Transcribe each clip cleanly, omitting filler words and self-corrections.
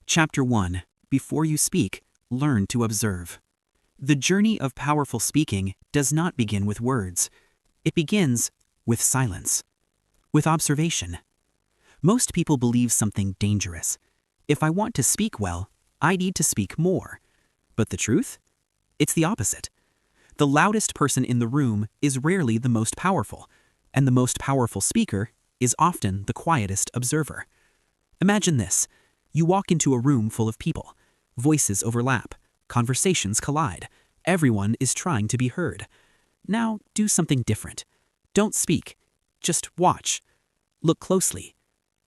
Chapter 1. Before you speak, learn to observe. The journey of powerful speaking does not begin with words. It begins with silence, with observation. Most people believe something dangerous. If I want to speak well, I need to speak more. But the truth? It's the opposite. The loudest person in the room is rarely the most powerful, and the most powerful speaker is often the quietest observer. Imagine this. You walk into a room full of people. Voices overlap. Conversations collide. Everyone is trying to be heard. Now, do something different. Don't speak. Just watch. Look closely.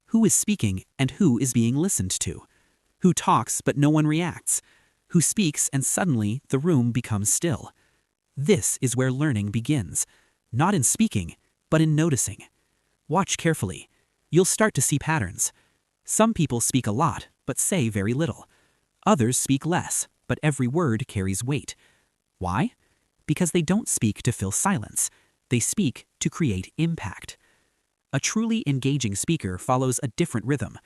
Who is speaking and who is being listened to? Who talks but no one reacts? Who speaks and suddenly the room becomes still? This is where learning begins. Not in speaking, but in noticing. Watch carefully. You'll start to see patterns. Some people speak a lot, but say very little. Others speak less, but every word carries weight. Why? Because they don't speak to fill silence. They speak to create impact. A truly engaging speaker follows a different rhythm.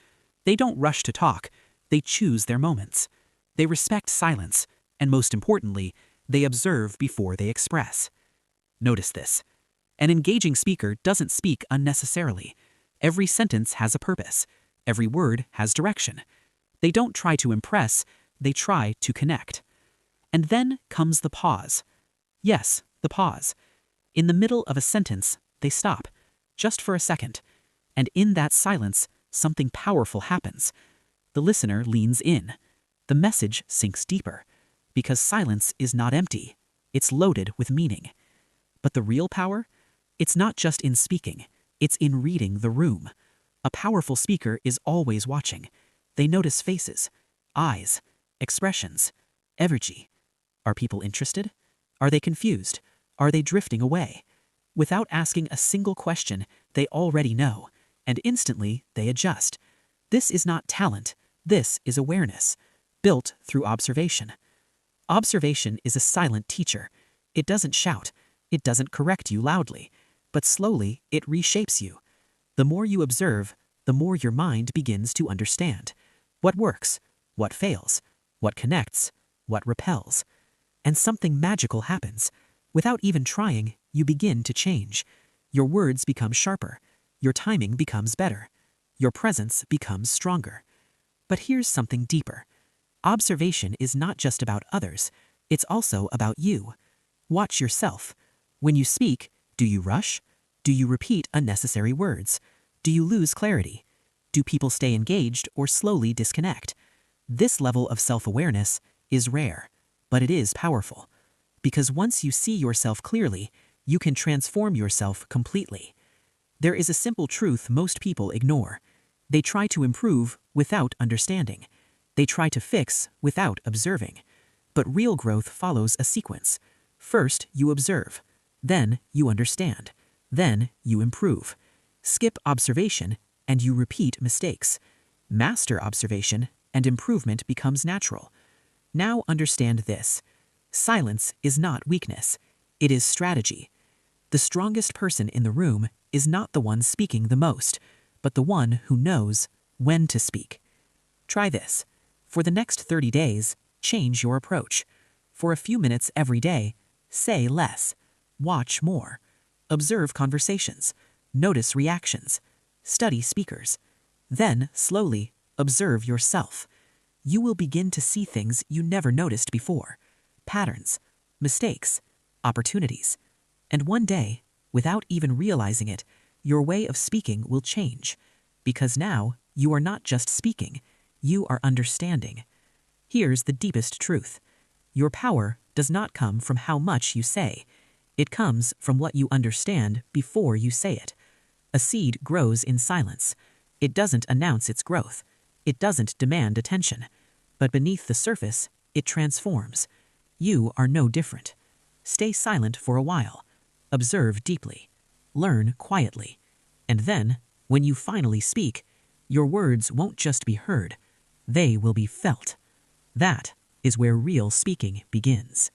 They don't rush to talk. They choose their moments. They respect silence, and most importantly, they observe before they express. Notice this. An engaging speaker doesn't speak unnecessarily. Every sentence has a purpose. Every word has direction. They don't try to impress, they try to connect. And then comes the pause. Yes, the pause. In the middle of a sentence, they stop, just for a second. And in that silence, something powerful happens. The listener leans in. The message sinks deeper. Because silence is not empty, it's loaded with meaning. But the real power? It's not just in speaking, it's in reading the room. A powerful speaker is always watching. They notice faces, eyes, expressions, energy. Are people interested? Are they confused? Are they drifting away? Without asking a single question, they already know, and instantly they adjust. This is not talent, this is awareness, built through observation. Observation is a silent teacher. It doesn't shout, it doesn't correct you loudly, but slowly it reshapes you. The more you observe, the more your mind begins to understand. What works, what fails, what connects, what repels. And something magical happens. Without even trying, you begin to change. Your words become sharper. Your timing becomes better. Your presence becomes stronger. But here's something deeper. Observation is not just about others. It's also about you. Watch yourself. When you speak, do you rush? Do you repeat unnecessary words? Do you lose clarity? Do people stay engaged or slowly disconnect? This level of self-awareness is rare, but it is powerful. Because once you see yourself clearly, you can transform yourself completely. There is a simple truth most people ignore. They try to improve without understanding. They try to fix without observing. But real growth follows a sequence. First, you observe. Then, you understand. Then, you improve. Skip observation, and you repeat mistakes. Master observation, and improvement becomes natural. Now understand this. Silence is not weakness. It is strategy. The strongest person in the room is not the one speaking the most, but the one who knows when to speak. Try this. For the next 30 days, change your approach. For a few minutes every day, say less. Watch more. Observe conversations. Notice reactions. Study speakers. Then, slowly, observe yourself. You will begin to see things you never noticed before. Patterns, mistakes, opportunities. And one day, without even realizing it, your way of speaking will change. Because now, you are not just speaking, you are understanding. Here's the deepest truth. Your power does not come from how much you say. It comes from what you understand before you say it. A seed grows in silence. It doesn't announce its growth. It doesn't demand attention. But beneath the surface, it transforms. You are no different. Stay silent for a while. Observe deeply. Learn quietly. And then, when you finally speak, your words won't just be heard. They will be felt. That is where real speaking begins.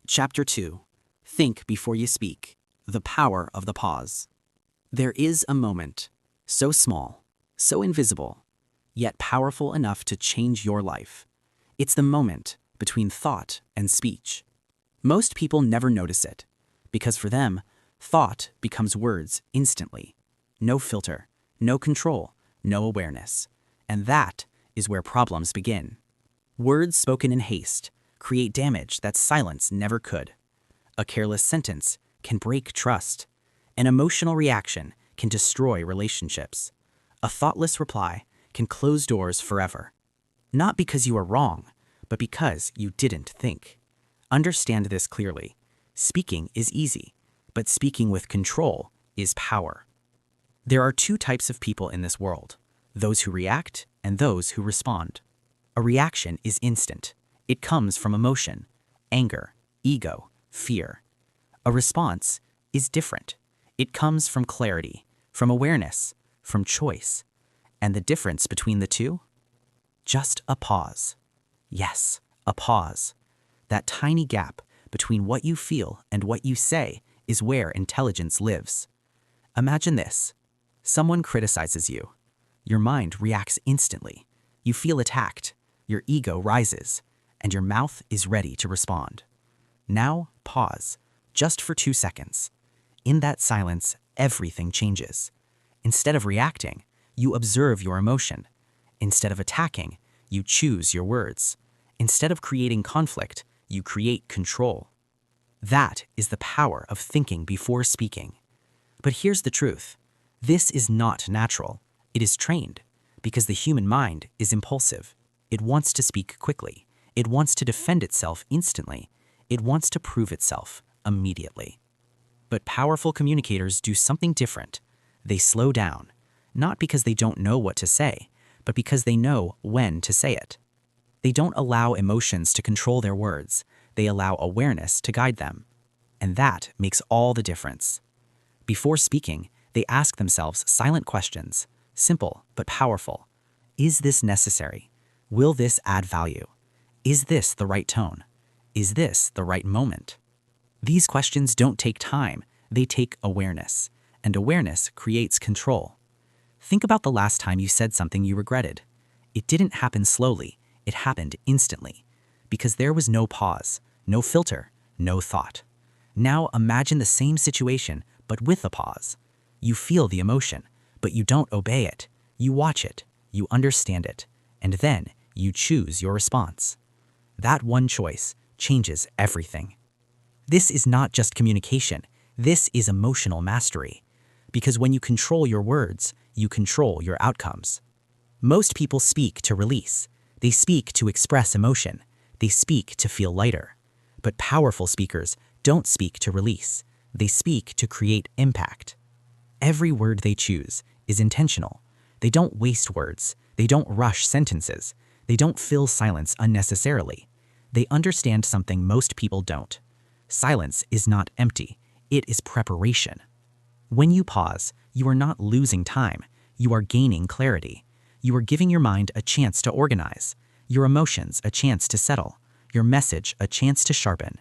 Chapter 2. Think before you speak. The power of the pause. There is a moment, so small, so invisible, yet powerful enough to change your life. It's the moment between thought and speech. Most people never notice it, because for them, thought becomes words instantly. No filter, no control, no awareness. And that is where problems begin. Words spoken in haste create damage that silence never could. A careless sentence can break trust. An emotional reaction can destroy relationships. A thoughtless reply can close doors forever. Not because you are wrong, but because you didn't think. Understand this clearly. Speaking is easy, but speaking with control is power. There are two types of people in this world: those who react and those who respond. A reaction is instant. It comes from emotion, anger, ego, fear. A response is different. It comes from clarity, from awareness, from choice. And the difference between the two? Just a pause. Yes, a pause. That tiny gap between what you feel and what you say is where intelligence lives. Imagine this. Someone criticizes you. Your mind reacts instantly. You feel attacked. Your ego rises, and your mouth is ready to respond. Now, pause, just for 2 seconds. In that silence, everything changes. Instead of reacting, you observe your emotion. Instead of attacking, you choose your words. Instead of creating conflict, you create control. That is the power of thinking before speaking. But here's the truth. This is not natural. It is trained, because the human mind is impulsive. It wants to speak quickly. It wants to defend itself instantly. It wants to prove itself immediately. But powerful communicators do something different. They slow down, not because they don't know what to say, but because they know when to say it. They don't allow emotions to control their words. They allow awareness to guide them. And that makes all the difference. Before speaking, they ask themselves silent questions, simple but powerful. Is this necessary? Will this add value? Is this the right tone? Is this the right moment? These questions don't take time, they take awareness. And awareness creates control. Think about the last time you said something you regretted. It didn't happen slowly, it happened instantly. Because there was no pause, no filter, no thought. Now imagine the same situation, but with a pause. You feel the emotion, but you don't obey it. You watch it, you understand it, and then you choose your response. That one choice changes everything. This is not just communication, this is emotional mastery. Because when you control your words, you control your outcomes. Most people speak to release. They speak to express emotion. They speak to feel lighter. But powerful speakers don't speak to release. They speak to create impact. Every word they choose is intentional. They don't waste words. They don't rush sentences. They don't fill silence unnecessarily. They understand something most people don't. Silence is not empty. It is preparation. When you pause, you are not losing time. You are gaining clarity. You are giving your mind a chance to organize, your emotions a chance to settle, your message a chance to sharpen.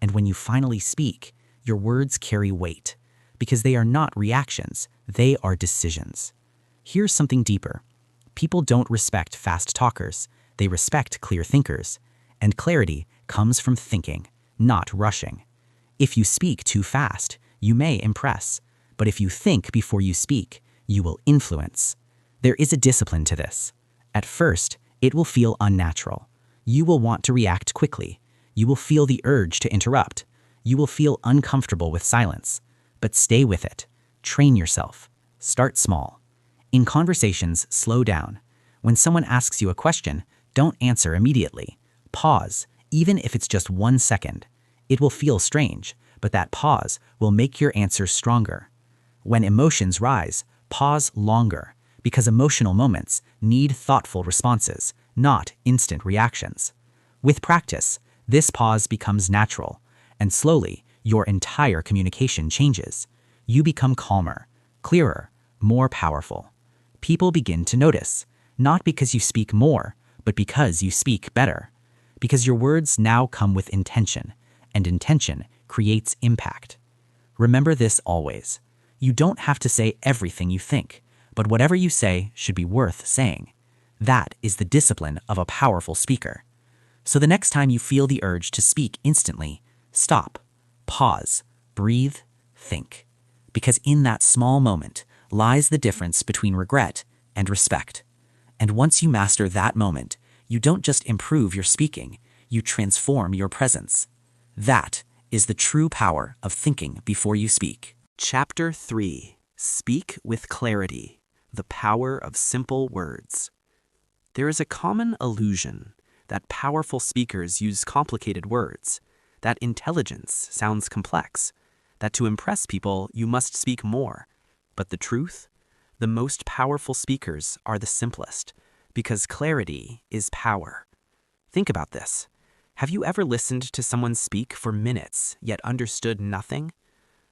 And when you finally speak, your words carry weight, because they are not reactions, they are decisions. Here's something deeper. People don't respect fast talkers, they respect clear thinkers. And clarity comes from thinking, not rushing. If you speak too fast, you may impress. But if you think before you speak, you will influence. There is a discipline to this. At first, it will feel unnatural. You will want to react quickly. You will feel the urge to interrupt. You will feel uncomfortable with silence. But stay with it. Train yourself. Start small. In conversations, slow down. When someone asks you a question, don't answer immediately. Pause, even if it's just 1 second. It will feel strange, but that pause will make your answer stronger. When emotions rise, pause longer, because emotional moments need thoughtful responses, not instant reactions. With practice, this pause becomes natural, and slowly, your entire communication changes. You become calmer, clearer, more powerful. People begin to notice, not because you speak more, but because you speak better. Because your words now come with intention, and intention creates impact. Remember this always. You don't have to say everything you think, but whatever you say should be worth saying. That is the discipline of a powerful speaker. So the next time you feel the urge to speak instantly, stop, pause, breathe, think. Because in that small moment lies the difference between regret and respect. And once you master that moment, you don't just improve your speaking, you transform your presence. That is the true power of thinking before you speak. Chapter 3: Speak with Clarity, the Power of Simple Words. There is a common illusion that powerful speakers use complicated words, that intelligence sounds complex, that to impress people you must speak more. But the truth? The most powerful speakers are the simplest, because clarity is power. Think about this. Have you ever listened to someone speak for minutes yet understood nothing?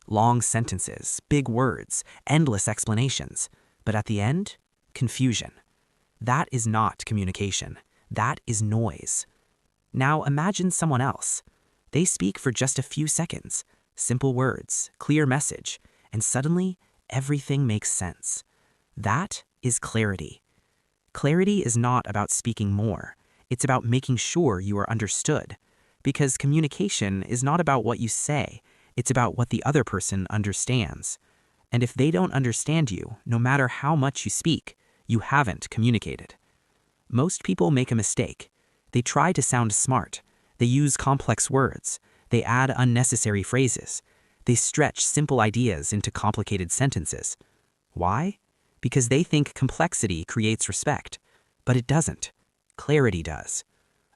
Long sentences, big words, endless explanations, but at the end, confusion. That is not communication. That is noise. Now imagine someone else. They speak for just a few seconds, simple words, clear message, and suddenly everything makes sense. That is clarity. Clarity is not about speaking more. It's about making sure you are understood. Because communication is not about what you say, it's about what the other person understands. And if they don't understand you, no matter how much you speak, you haven't communicated. Most people make a mistake. They try to sound smart. They use complex words. They add unnecessary phrases. They stretch simple ideas into complicated sentences. Why? Because they think complexity creates respect. But it doesn't. Clarity does.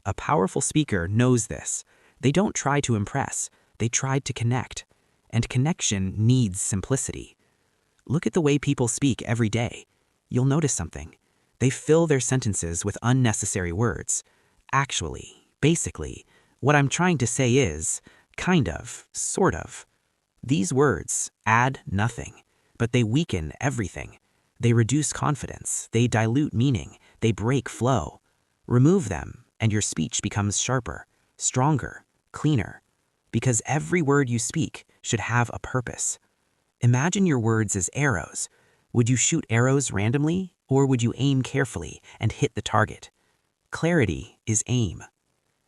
A powerful speaker knows this. They don't try to impress. They try to connect. And connection needs simplicity. Look at the way people speak every day. You'll notice something. They fill their sentences with unnecessary words. Actually, basically, what I'm trying to say is, kind of, sort of. These words add nothing, but they weaken everything. They reduce confidence, they dilute meaning, they break flow. Remove them, and your speech becomes sharper, stronger, cleaner. Because every word you speak should have a purpose. Imagine your words as arrows. Would you shoot arrows randomly, or would you aim carefully and hit the target? Clarity is aim.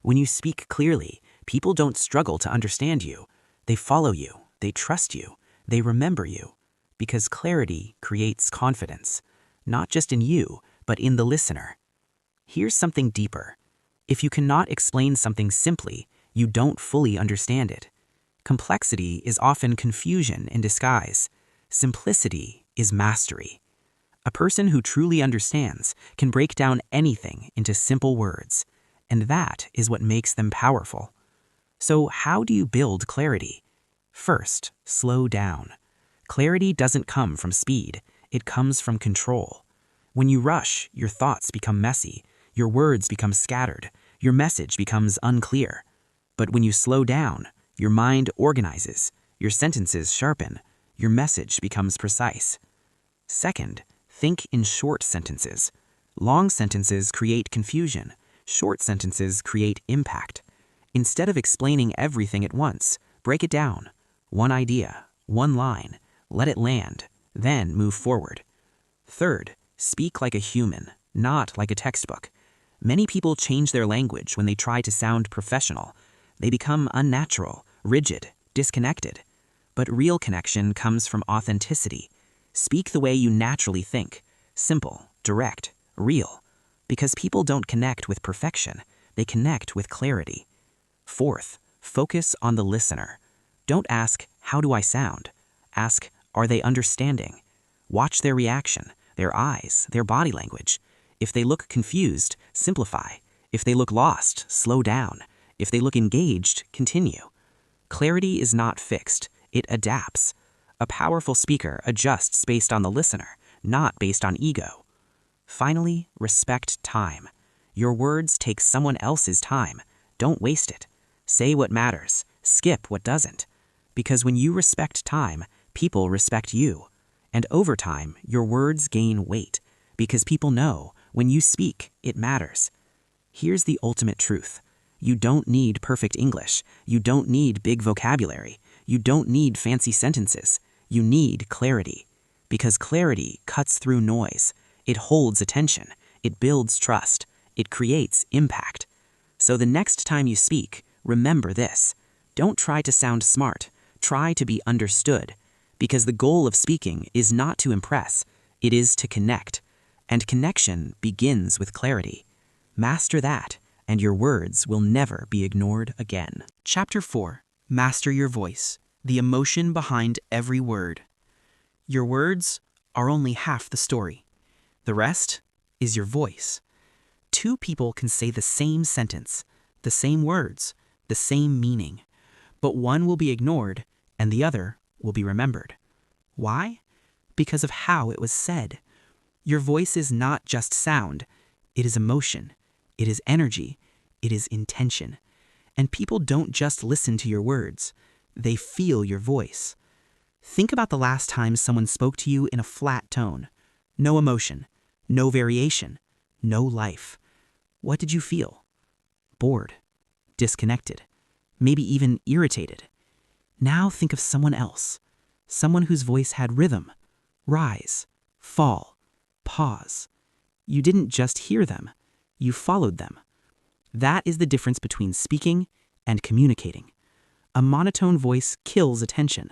When you speak clearly, people don't struggle to understand you. They follow you, they trust you, they remember you. Because clarity creates confidence, not just in you, but in the listener. Here's something deeper. If you cannot explain something simply, you don't fully understand it. Complexity is often confusion in disguise. Simplicity is mastery. A person who truly understands can break down anything into simple words, and that is what makes them powerful. So how do you build clarity? First, slow down. Clarity doesn't come from speed, it comes from control. When you rush, your thoughts become messy, your words become scattered, your message becomes unclear. But when you slow down, your mind organizes, your sentences sharpen, your message becomes precise. Second, think in short sentences. Long sentences create confusion, short sentences create impact. Instead of explaining everything at once, break it down. One idea, one line. Let it land, then move forward. Third, speak like a human, not like a textbook. Many people change their language when they try to sound professional. They become unnatural, rigid, disconnected. But real connection comes from authenticity. Speak the way you naturally think, simple, direct, real. Because people don't connect with perfection, they connect with clarity. Fourth, focus on the listener. Don't ask, how do I sound? Ask, are they understanding? Watch their reaction, their eyes, their body language. If they look confused, simplify. If they look lost, slow down. If they look engaged, continue. Clarity is not fixed, it adapts. A powerful speaker adjusts based on the listener, not based on ego. Finally, respect time. Your words take someone else's time. Don't waste it. Say what matters, skip what doesn't. Because when you respect time, people respect you. And over time, your words gain weight. Because people know, when you speak, it matters. Here's the ultimate truth. You don't need perfect English. You don't need big vocabulary. You don't need fancy sentences. You need clarity. Because clarity cuts through noise. It holds attention. It builds trust. It creates impact. So the next time you speak, remember this. Don't try to sound smart. Try to be understood. Because the goal of speaking is not to impress. It is to connect. And connection begins with clarity. Master that, and your words will never be ignored again. Chapter 4. Master your voice, the emotion behind every word. Your words are only half the story. The rest is your voice. Two people can say the same sentence, the same words, the same meaning, but one will be ignored and the other will be remembered. Why? Because of how it was said. Your voice is not just sound, it is emotion, it is energy, it is intention. And people don't just listen to your words, they feel your voice. Think about the last time someone spoke to you in a flat tone. No emotion, no variation, no life. What did you feel? Bored, disconnected, maybe even irritated. Now think of someone else, someone whose voice had rhythm, rise, fall, pause. You didn't just hear them, you followed them. That is the difference between speaking and communicating. A monotone voice kills attention,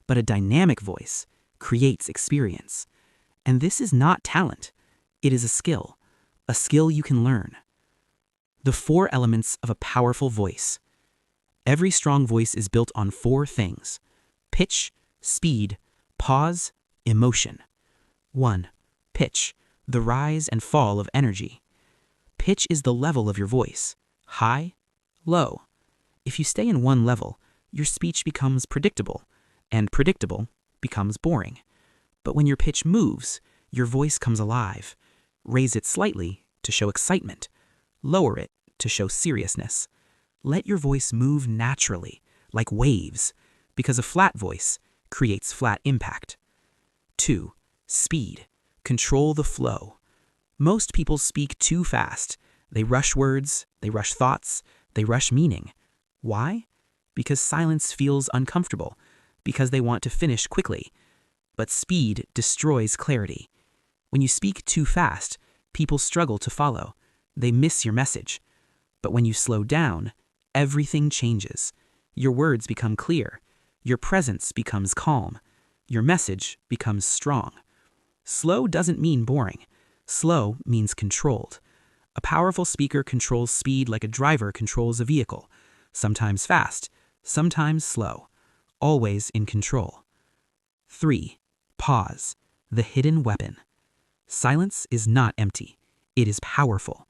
but a dynamic voice creates experience. And this is not talent, it is a skill you can learn. The 4 elements of a powerful voice. Every strong voice is built on 4 things: pitch, speed, pause, emotion. 1. Pitch, the rise and fall of energy. Pitch is the level of your voice, high, low. If you stay in one level, your speech becomes predictable, and predictable becomes boring. But when your pitch moves, your voice comes alive. Raise it slightly to show excitement. Lower it to show seriousness. Let your voice move naturally, like waves, because a flat voice creates flat impact. 2. Speed. Control the flow. Most people speak too fast. They rush words, they rush thoughts, they rush meaning. Why? Because silence feels uncomfortable, because they want to finish quickly. But speed destroys clarity. When you speak too fast, people struggle to follow. They miss your message. But when you slow down, everything changes. Your words become clear. Your presence becomes calm. Your message becomes strong. Slow doesn't mean boring. Slow means controlled. A powerful speaker controls speed like a driver controls a vehicle. Sometimes fast, sometimes slow. Always in control. 3. Pause, the hidden weapon. Silence is not empty. It is powerful.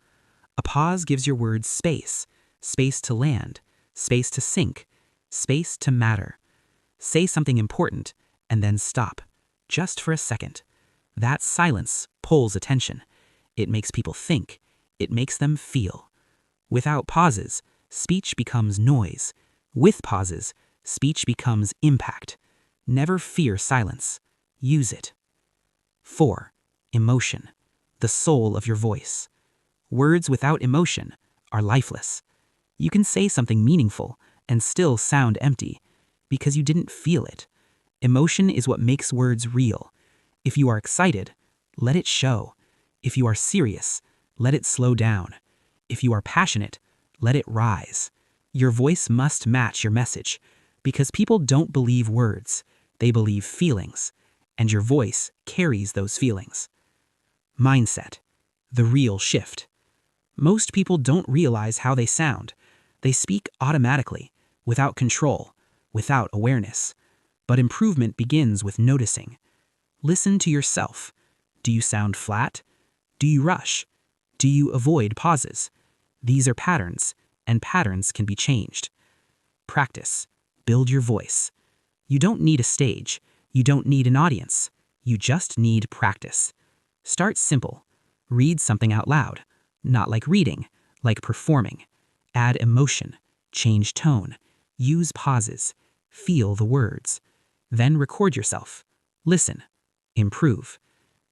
A pause gives your words space, space to land, space to sink, space to matter. Say something important and then stop, just for a second. That silence pulls attention. It makes people think. It makes them feel. Without pauses, speech becomes noise. With pauses, speech becomes impact. Never fear silence. Use it. 4. Emotion, the soul of your voice. Words without emotion are lifeless. You can say something meaningful and still sound empty because you didn't feel it. Emotion is what makes words real. If you are excited, let it show. If you are serious, let it slow down. If you are passionate, let it rise. Your voice must match your message because people don't believe words, they believe feelings, and your voice carries those feelings. Mindset, the real shift. Most people don't realize how they sound. They speak automatically, without control, without awareness. But improvement begins with noticing. Listen to yourself. Do you sound flat? Do you rush? Do you avoid pauses? These are patterns, and patterns can be changed. Practice. Build your voice. You don't need a stage. You don't need an audience. You just need practice. Start simple. Read something out loud. Not like reading, like performing. Add emotion. Change tone. Use pauses. Feel the words. Then record yourself. Listen. Improve.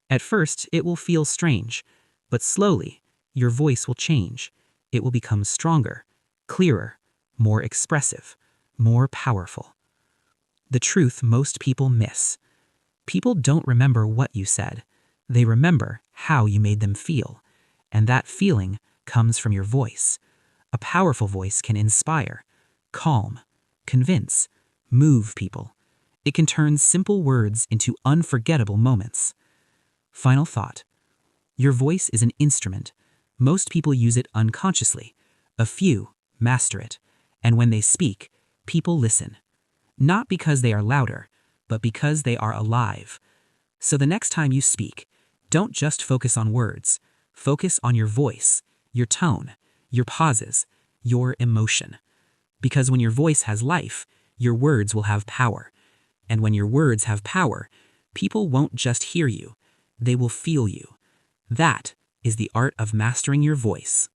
At first, it will feel strange, but slowly, your voice will change. It will become stronger, clearer, more expressive, more powerful. The truth most people miss. People don't remember what you said. They remember how you made them feel. And that feeling comes from your voice. A powerful voice can inspire, calm, convince, move people. It can turn simple words into unforgettable moments. Final thought. Your voice is an instrument. Most people use it unconsciously. A few master it. And when they speak, people listen. Not because they are louder, but because they are alive. So the next time you speak, don't just focus on words. Focus on your voice, your tone, your pauses, your emotion. Because when your voice has life, your words will have power. And when your words have power, people won't just hear you, they will feel you. That is the art of mastering your voice.